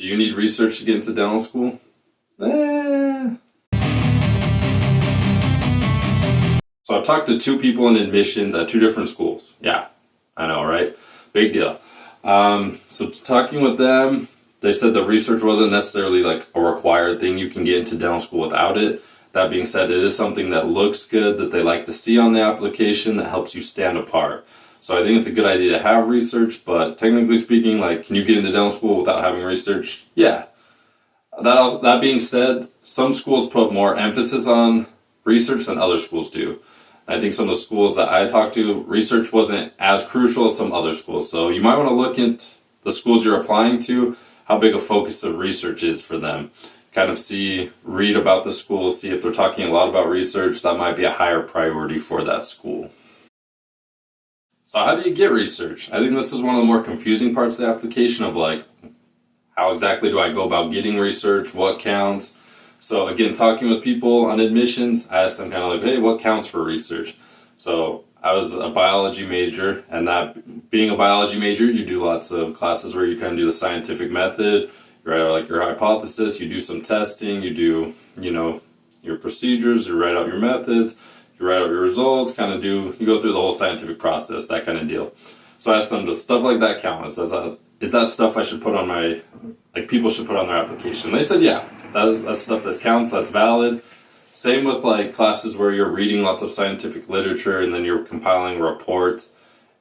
Do you need research to get into dental school? So I've talked to two people in admissions at two different schools. Yeah, I know, right? Big deal. So talking with them, they said the research wasn't necessarily like a required thing. You can get into dental school without it. That being said, it is something that looks good, that they like to see on the application, that helps you stand apart. So I think it's a good idea to have research, but technically speaking, like, can you get into dental school without having research? Yeah. That being said, some schools put more emphasis on research than other schools do. I think some of the schools that I talked to, research wasn't as crucial as some other schools. So you might want to look at the schools you're applying to, how big a focus of research is for them. Kind of read about the school, see if they're talking a lot about research. That might be a higher priority for that school. So how do you get research? I think this is one of the more confusing parts of the application of like, how exactly do I go about getting research? What counts? So again, talking with people on admissions, I asked them kind of like, hey, what counts for research? So I was a biology major, and that being a biology major, you do lots of classes where you kind of do the scientific method, you write out like your hypothesis, you do some testing, you do, your procedures, you write out your methods, you write out your results, you go through the whole scientific process, that kind of deal. So I asked them, does stuff like that count? Is that stuff I should put on people should put on their application? And they said, yeah. That's stuff that counts, that's valid. Same with like classes where you're reading lots of scientific literature and then you're compiling reports,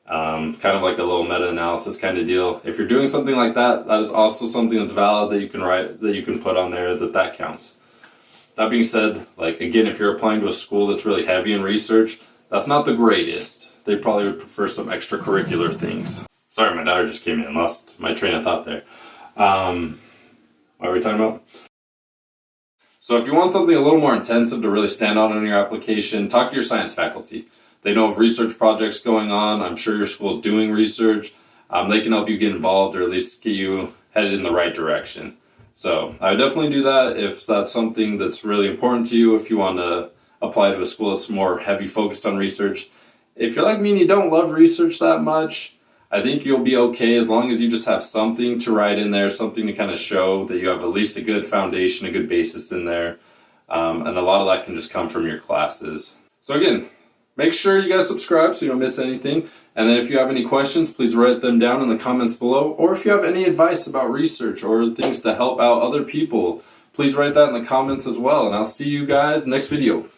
kind of like a little meta-analysis kind of deal. If you're doing something like that, that is also something that's valid that you can write, that you can put on there, that counts. That being said, like again, if you're applying to a school that's really heavy in research, that's not the greatest. They probably would prefer some extracurricular things. Sorry, my daughter just came in, lost my train of thought there. What are we talking about? So if you want something a little more intensive to really stand out on your application, talk to your science faculty. They know of research projects going on. I'm sure your school's doing research. They can help you get involved or at least get you headed in the right direction. So I would definitely do that if that's something that's really important to you, if you want to apply to a school that's more heavy focused on research. If you're like me and you don't love research that much, I think you'll be okay as long as you just have something to write in there, something to kind of show that you have at least a good foundation, a good basis in there. And a lot of that can just come from your classes. So again, make sure you guys subscribe so you don't miss anything. And then if you have any questions, please write them down in the comments below. Or if you have any advice about research or things to help out other people, please write that in the comments as well. And I'll see you guys next video.